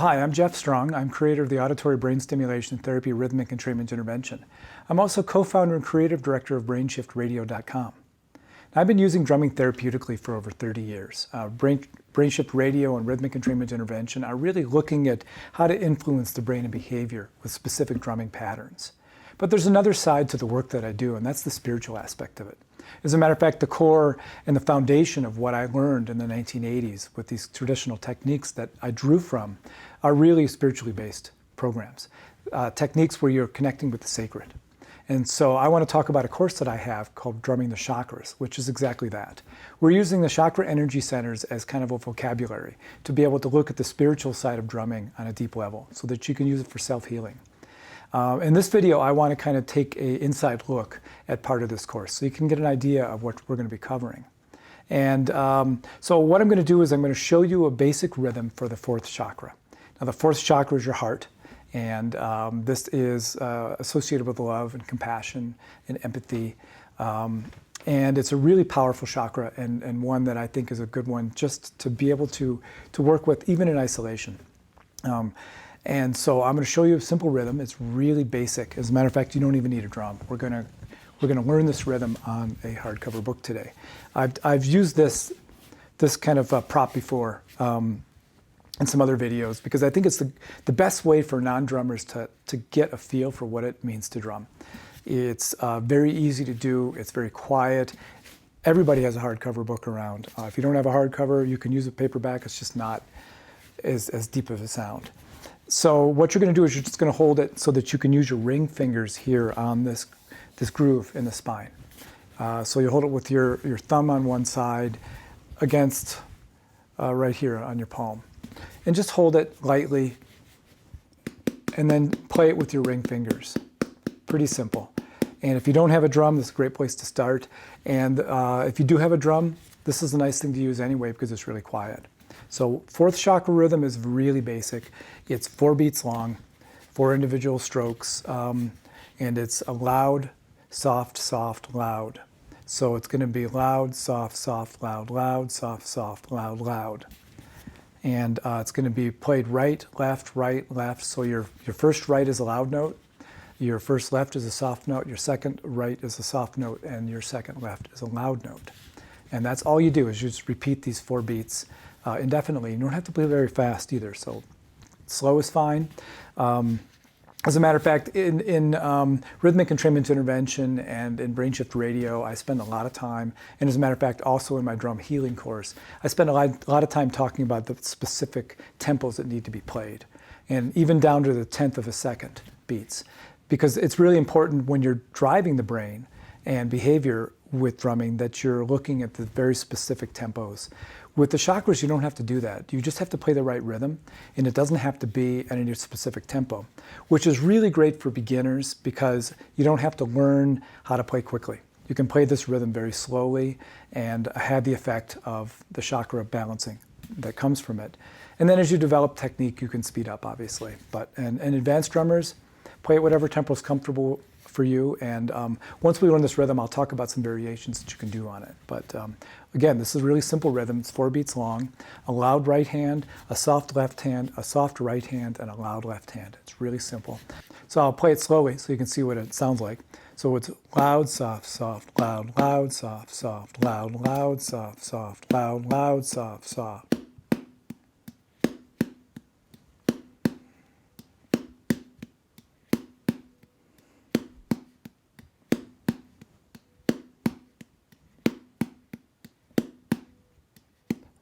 Hi, I'm Jeff Strong. I'm creator of the Auditory Brain Stimulation Therapy Rhythmic Entrainment Intervention. I'm also co-founder and creative director of BrainShiftRadio.com. I've been using drumming therapeutically for over 30 years. BrainShift Radio and Rhythmic Entrainment Intervention are really looking at how to influence the brain and behavior with specific drumming patterns. But there's another side to the work that I do, and that's the spiritual aspect of it. As a matter of fact, the core and the foundation of what I learned in the 1980s with these traditional techniques that I drew from are really spiritually based programs, techniques where you're connecting with the sacred. And so I want to talk about a course that I have called Drumming the Chakras, which is exactly that. We're using the chakra energy centers as kind of a vocabulary to be able to look at the spiritual side of drumming on a deep level so that you can use it for self-healing. In this video, I want to kind of take an inside look at part of this course so you can get an idea of what we're going to be covering. And so what I'm going to do is I'm going to show you a basic rhythm for the fourth chakra. Now the fourth chakra is your heart, and this is associated with love and compassion and empathy. And it's a really powerful chakra and one that I think is a good one just to be able to work with even in isolation. And so I'm going to show you a simple rhythm. It's really basic. As a matter of fact, you don't even need a drum. We're going to learn this rhythm on a hardcover book today. I've used this kind of prop before in some other videos because I think it's the best way for non-drummers to get a feel for what it means to drum. It's very easy to do. It's very quiet. Everybody has a hardcover book around. If you don't have a hardcover, you can use a paperback. It's just not as deep of a sound. So what you're going to do is you're just going to hold it so that you can use your ring fingers here on this groove in the spine. So you hold it with your thumb on one side against right here on your palm. And just hold it lightly and then play it with your ring fingers. Pretty simple. And if you don't have a drum, this is a great place to start. And if you do have a drum, this is a nice thing to use anyway because it's really quiet. So fourth chakra rhythm is really basic. It's 4 beats long, 4 individual strokes, and it's a loud, soft, soft, loud. So it's going to be loud, soft, soft, loud, loud, soft, soft, loud, loud. And it's going to be played right, left. So your first right is a loud note, your first left is a soft note, your second right is a soft note, and your second left is a loud note. And that's all you do is you just repeat these 4 beats indefinitely. You don't have to play very fast either, so slow is fine. As a matter of fact, in Rhythmic Entrainment Intervention and in BrainShift Radio, I spend a lot of time, and as a matter of fact, also in my drum healing course, I spend a lot of time talking about the specific tempos that need to be played, and even down to the 10th of a second beats, because it's really important when you're driving the brain and behavior with drumming that you're looking at the very specific tempos. With the chakras, you don't have to do that. You just have to play the right rhythm, and it doesn't have to be at any specific tempo, which is really great for beginners because you don't have to learn how to play quickly. You can play this rhythm very slowly and have the effect of the chakra balancing that comes from it. And then as you develop technique, you can speed up, obviously. And advanced drummers, play at whatever tempo is comfortable for you, and once we learn this rhythm, I'll talk about some variations that you can do on it. But again, this is a really simple rhythm. It's 4 beats long, a loud right hand, a soft left hand, a soft right hand, and a loud left hand. It's really simple. So I'll play it slowly so you can see what it sounds like. So it's loud, soft, soft, loud, loud, soft, soft, loud, loud, soft, soft, loud, loud, soft, soft.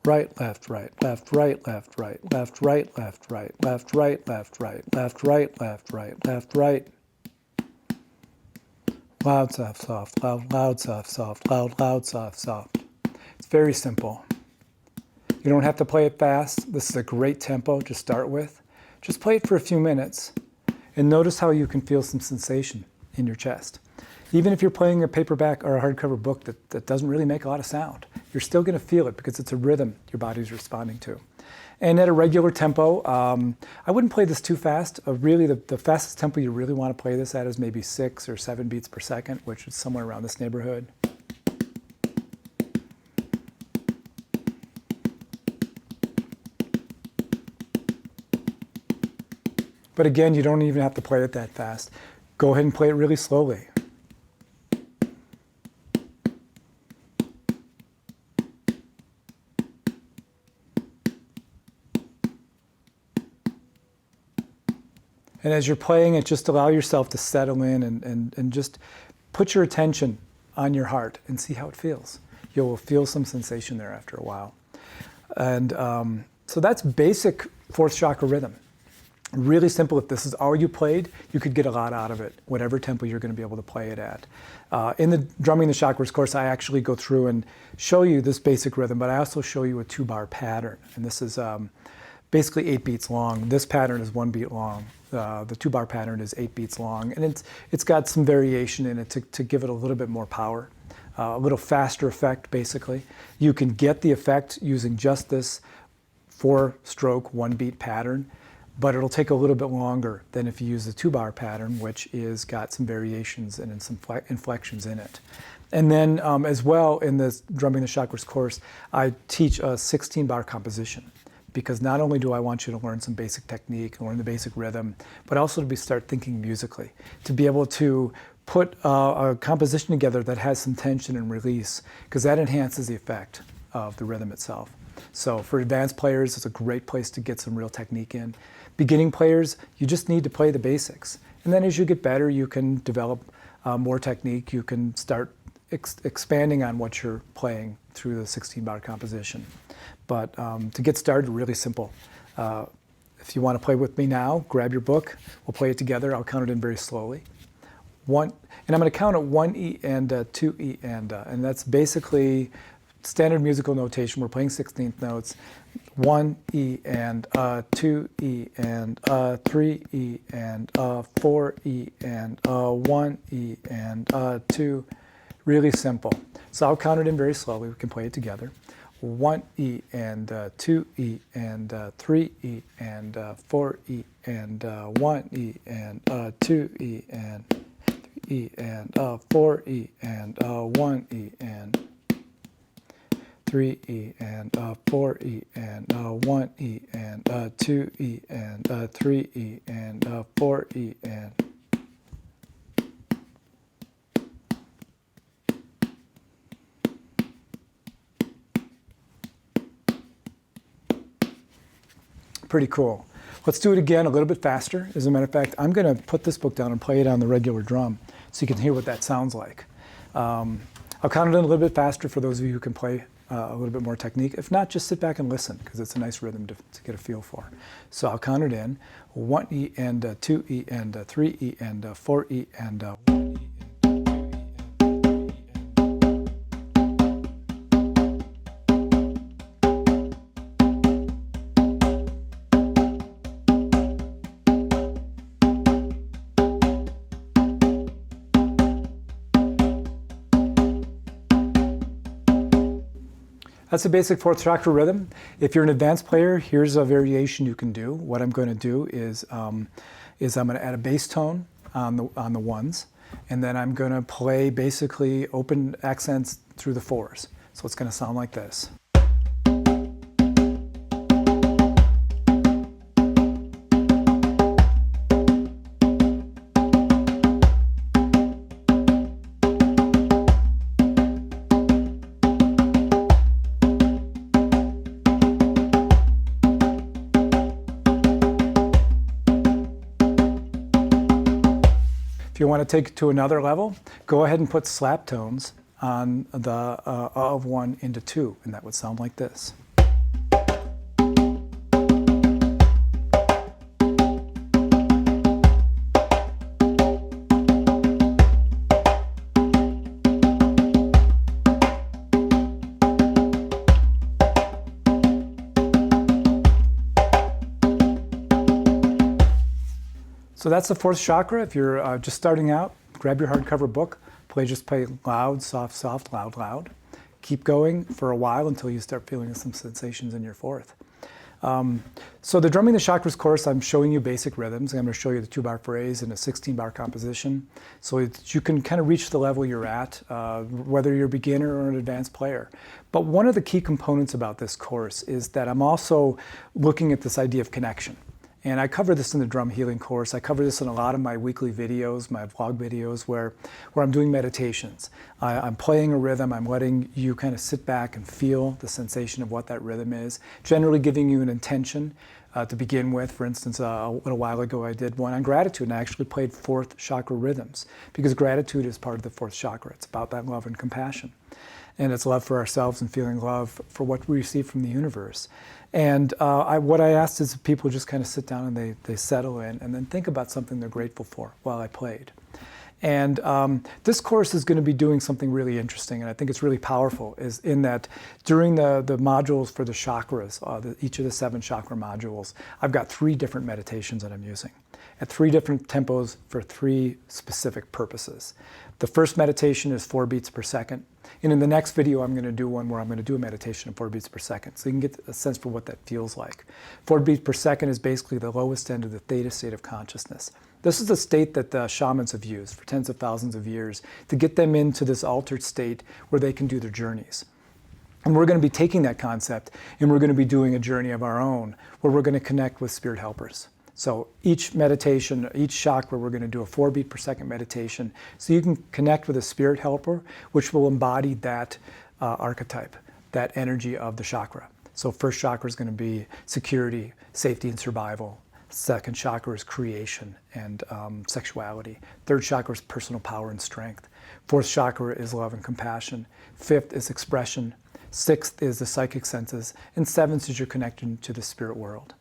Right, left, right, left, right, left, right, left, right, left, right, left, right, left, right, left, right, left, right, left, right. Loud, soft, soft, loud, loud, soft, soft, loud, loud, soft, soft. It's very simple. You don't have to play it fast. This is a great tempo to start with. Just play it for a few minutes and notice how you can feel some sensation in your chest. Even if you're playing a paperback or a hardcover book that doesn't really make a lot of sound, you're still going to feel it because it's a rhythm your body's responding to. And at a regular tempo, I wouldn't play this too fast. Really, the fastest tempo you really want to play this at is maybe 6 or 7 beats per second, which is somewhere around this neighborhood. But again, you don't even have to play it that fast. Go ahead and play it really slowly. And as you're playing it, just allow yourself to settle in and just put your attention on your heart and see how it feels. You'll feel some sensation there after a while. And so that's basic fourth chakra rhythm. Really simple. If this is all you played, you could get a lot out of it, whatever tempo you're going to be able to play it at. In the Drumming the Chakras course, I actually go through and show you this basic rhythm, but I also show you a 2-bar pattern. And this is basically 8 beats long. This pattern is 1 beat long. The 2-bar pattern is 8 beats long. And it's got some variation in it to give it a little bit more power. A little faster effect, basically. You can get the effect using just this 4-stroke, 1-beat pattern, but it'll take a little bit longer than if you use the 2-bar pattern, which is got some variations and some inflections in it. And then as well, in this Drumming the Chakras course, I teach a 16-bar composition, because not only do I want you to learn some basic technique, learn the basic rhythm, but also to start thinking musically, to be able to put a composition together that has some tension and release, because that enhances the effect of the rhythm itself. So for advanced players, it's a great place to get some real technique in. Beginning players, you just need to play the basics. And then as you get better, you can develop more technique. You can start expanding on what you're playing through the 16-bar composition. But to get started, really simple. If you want to play with me now, grab your book. We'll play it together. I'll count it in very slowly. And I'm going to count at 1 E and 2 E and that's basically standard musical notation. We're playing 16th notes. 1 E and 2 E and 3 E and 4 E and 1 E and 2. Really simple. So I'll count it in very slowly. We can play it together. 1 E and 2 E and 3 E and 4 E and 1 E and 2 E and 3 E and 4 E and 1 E and 3 E and 4 E and 1 E and 2 E and 3 E and 4 E and pretty cool. Let's do it again a little bit faster. As a matter of fact, I'm going to put this book down and play it on the regular drum so you can hear what that sounds like. I'll count it in a little bit faster for those of you who can play a little bit more technique. If not, just sit back and listen, because it's a nice rhythm to get a feel for. So I'll count it in. 1 E and 2 E and 3 E and 4 E and 1 E. That's a basic fourth chakra rhythm. If you're an advanced player, here's a variation you can do. What I'm going to do is I'm going to add a bass tone on the ones, and then I'm going to play basically open accents through the fours. So it's going to sound like this. If you want to take it to another level, go ahead and put slap tones on the of 1 into 2, and that would sound like this. So that's the fourth chakra. If you're just starting out, grab your hardcover book, play loud, soft, soft, loud, loud. Keep going for a while until you start feeling some sensations in your fourth. So the Drumming the Chakras course, I'm showing you basic rhythms. I'm going to show you the 2-bar phrase and a 16-bar composition so that you can kind of reach the level you're at, whether you're a beginner or an advanced player. But one of the key components about this course is that I'm also looking at this idea of connection. And I cover this in the Drum Healing course. I cover this in a lot of my weekly videos, my vlog videos, where I'm doing meditations. I'm playing a rhythm. I'm letting you kind of sit back and feel the sensation of what that rhythm is, generally giving you an intention to begin with. For instance, a little while ago I did one on gratitude, and I actually played fourth chakra rhythms, because gratitude is part of the fourth chakra. It's about that love and compassion. And it's love for ourselves and feeling love for what we receive from the universe. And what I asked is people just kind of sit down and they settle in and then think about something they're grateful for while I played. And this course is going to be doing something really interesting, and I think it's really powerful, is in that during the modules for the chakras, each of the 7 chakra modules, I've got 3 different meditations that I'm using at 3 different tempos for 3 specific purposes. The first meditation is 4 beats per second. And in the next video, I'm going to do one where I'm going to do a meditation of 4 beats per second, so you can get a sense for what that feels like. 4 beats per second is basically the lowest end of the theta state of consciousness. This is a state that the shamans have used for tens of thousands of years to get them into this altered state where they can do their journeys. And we're going to be taking that concept and we're going to be doing a journey of our own where we're going to connect with spirit helpers. So each meditation, each chakra, we're going to do a 4 beat per second meditation so you can connect with a spirit helper, which will embody that archetype, that energy of the chakra. So first chakra is going to be security, safety, and survival. Second chakra is creation and sexuality. Third chakra is personal power and strength. Fourth chakra is love and compassion. Fifth is expression. Sixth is the psychic senses. And seventh is your connection to the spirit world.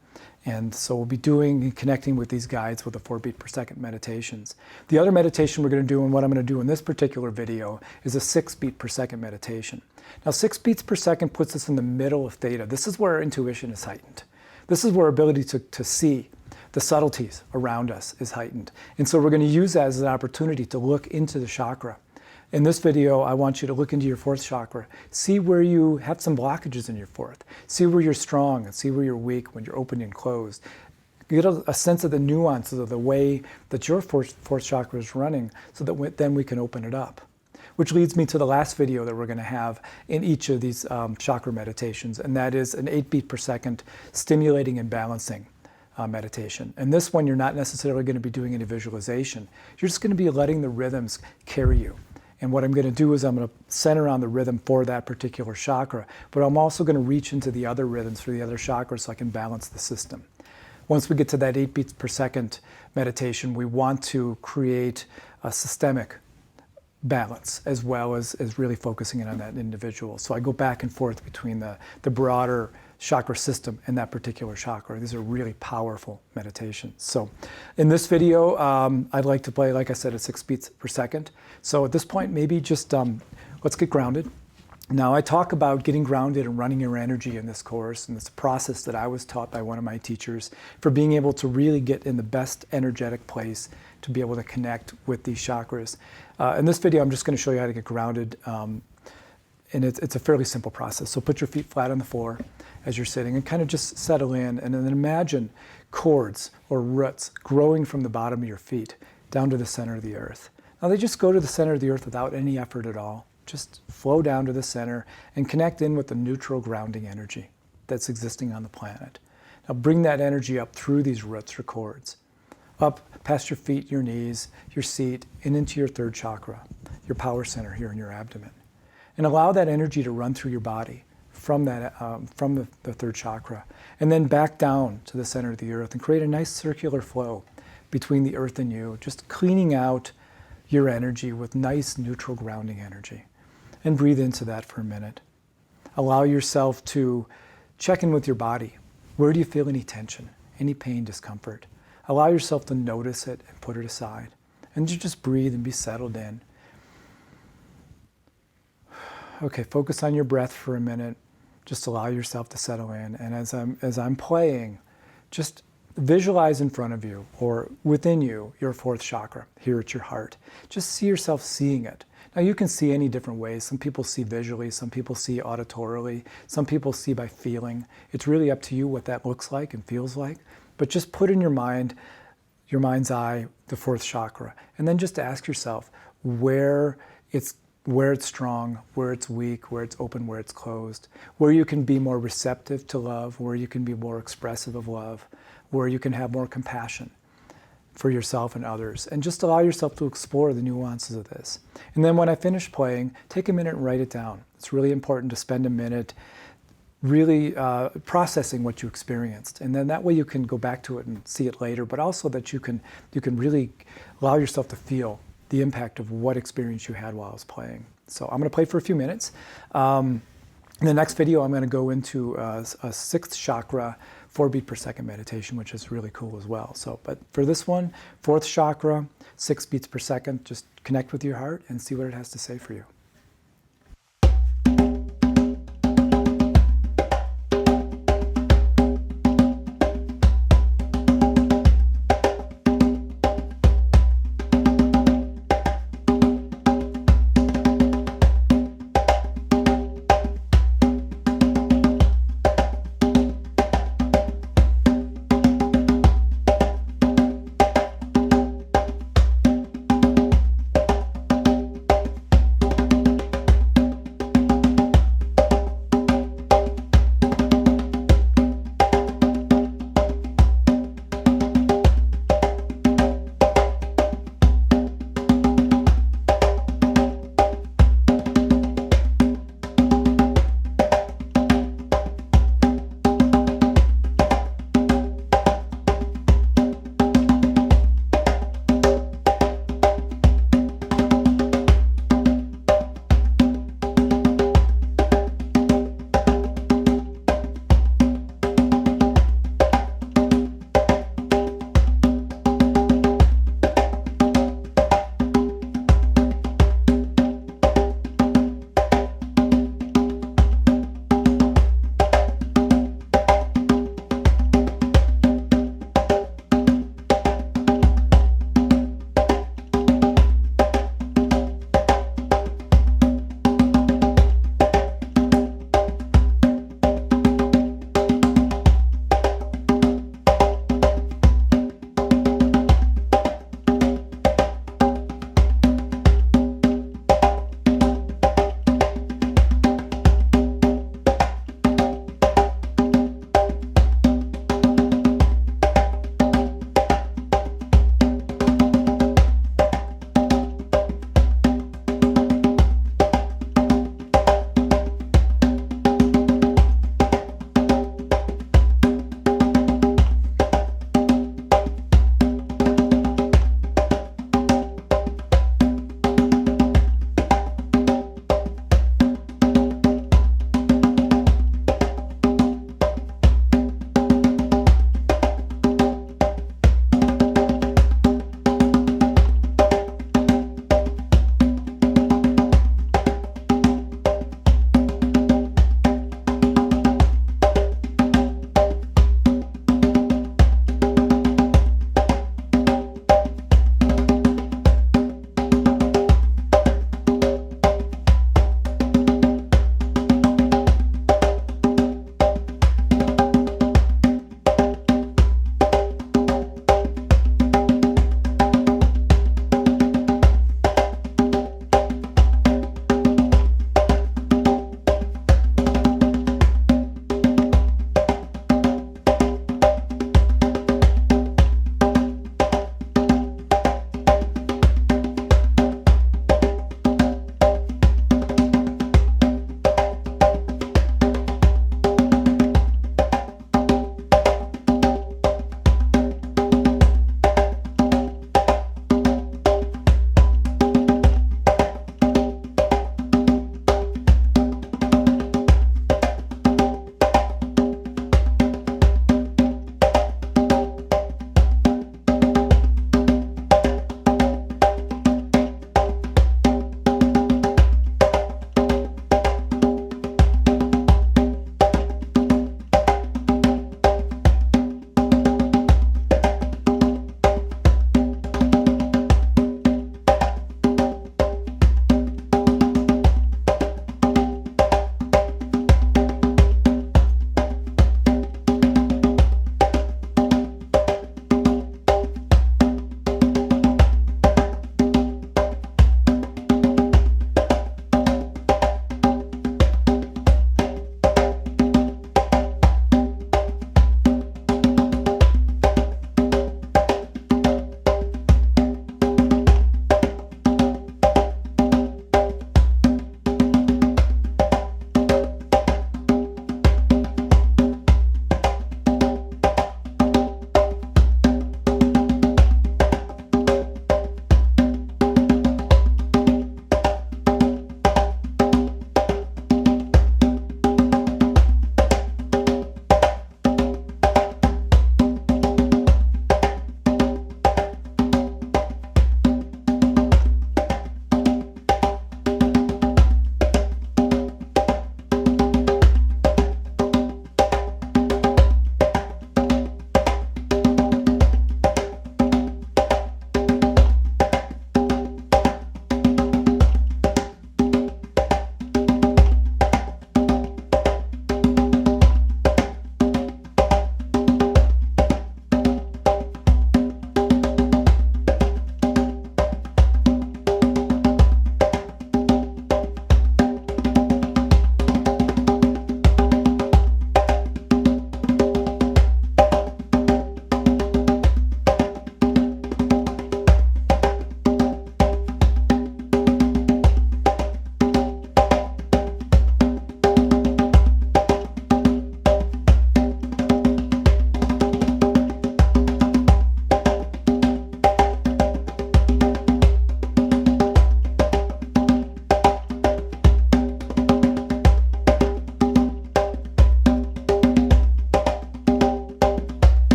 And so we'll be doing and connecting with these guides with the 4 beat per second meditations. The other meditation we're going to do, and what I'm going to do in this particular video, is a 6 beat per second meditation. Now 6 beats per second puts us in the middle of theta. This is where our intuition is heightened. This is where our ability to see the subtleties around us is heightened. And so we're going to use that as an opportunity to look into the chakra. In this video, I want you to look into your 4th chakra, see where you have some blockages in your 4th, see where you're strong and see where you're weak when you're open and closed. Get a sense of the nuances of the way that your 4th chakra is running so that then we can open it up. Which leads me to the last video that we're going to have in each of these chakra meditations, and that is an 8 beat per second stimulating and balancing meditation. And this one, you're not necessarily going to be doing any visualization. You're just going to be letting the rhythms carry you. And what I'm going to do is I'm going to center on the rhythm for that particular chakra, but I'm also going to reach into the other rhythms for the other chakras so I can balance the system. Once we get to that 8 beats per second meditation, we want to create a systemic balance as well as really focusing in on that individual. So I go back and forth between the broader chakra system and that particular chakra. These are really powerful meditations. So in this video, I'd like to play, like I said, at 6 beats per second. So at this point, maybe just let's get grounded. Now I talk about getting grounded and running your energy in this course, and it's a process that I was taught by one of my teachers for being able to really get in the best energetic place to be able to connect with these chakras. In this video, I'm just going to show you how to get grounded, and it's a fairly simple process. So put your feet flat on the floor as you're sitting and kind of just settle in, and then imagine cords or roots growing from the bottom of your feet down to the center of the earth. Now they just go to the center of the earth without any effort at all. Just flow down to the center and connect in with the neutral grounding energy that's existing on the planet. Now bring that energy up through these roots or cords, up past your feet, your knees, your seat, and into your 3rd chakra, your power center here in your abdomen. And allow that energy to run through your body from that, from the 3rd chakra, and then back down to the center of the earth and create a nice circular flow between the earth and you, just cleaning out your energy with nice neutral grounding energy. And breathe into that for a minute. Allow yourself to check in with your body. Where do you feel any tension, any pain, discomfort? Allow yourself to notice it and put it aside. And you just breathe and be settled in. Okay, focus on your breath for a minute. Just allow yourself to settle in. And as I'm playing, just visualize in front of you or within you your 4th chakra, here at your heart. Just see yourself seeing it. Now you can see any different ways. Some people see visually, some people see auditorily, some people see by feeling. It's really up to you what that looks like and feels like. But just put in your mind's eye, the 4th chakra, and then just ask yourself where it's strong, where it's weak, where it's open, where it's closed, where you can be more receptive to love, where you can be more expressive of love, where you can have more compassion for yourself and others, and just allow yourself to explore the nuances of this. And then when I finish playing, take a minute and write it down. It's really important to spend a minute really processing what you experienced, and then that way you can go back to it and see it later, but also that you can really allow yourself to feel the impact of what experience you had while I was playing. So I'm going to play for a few minutes. In the next video, I'm going to go into a sixth chakra 4 beat per second meditation, which is really cool as well. So, but for this one, fourth chakra, 6 beats per second, just connect with your heart and see what it has to say for you.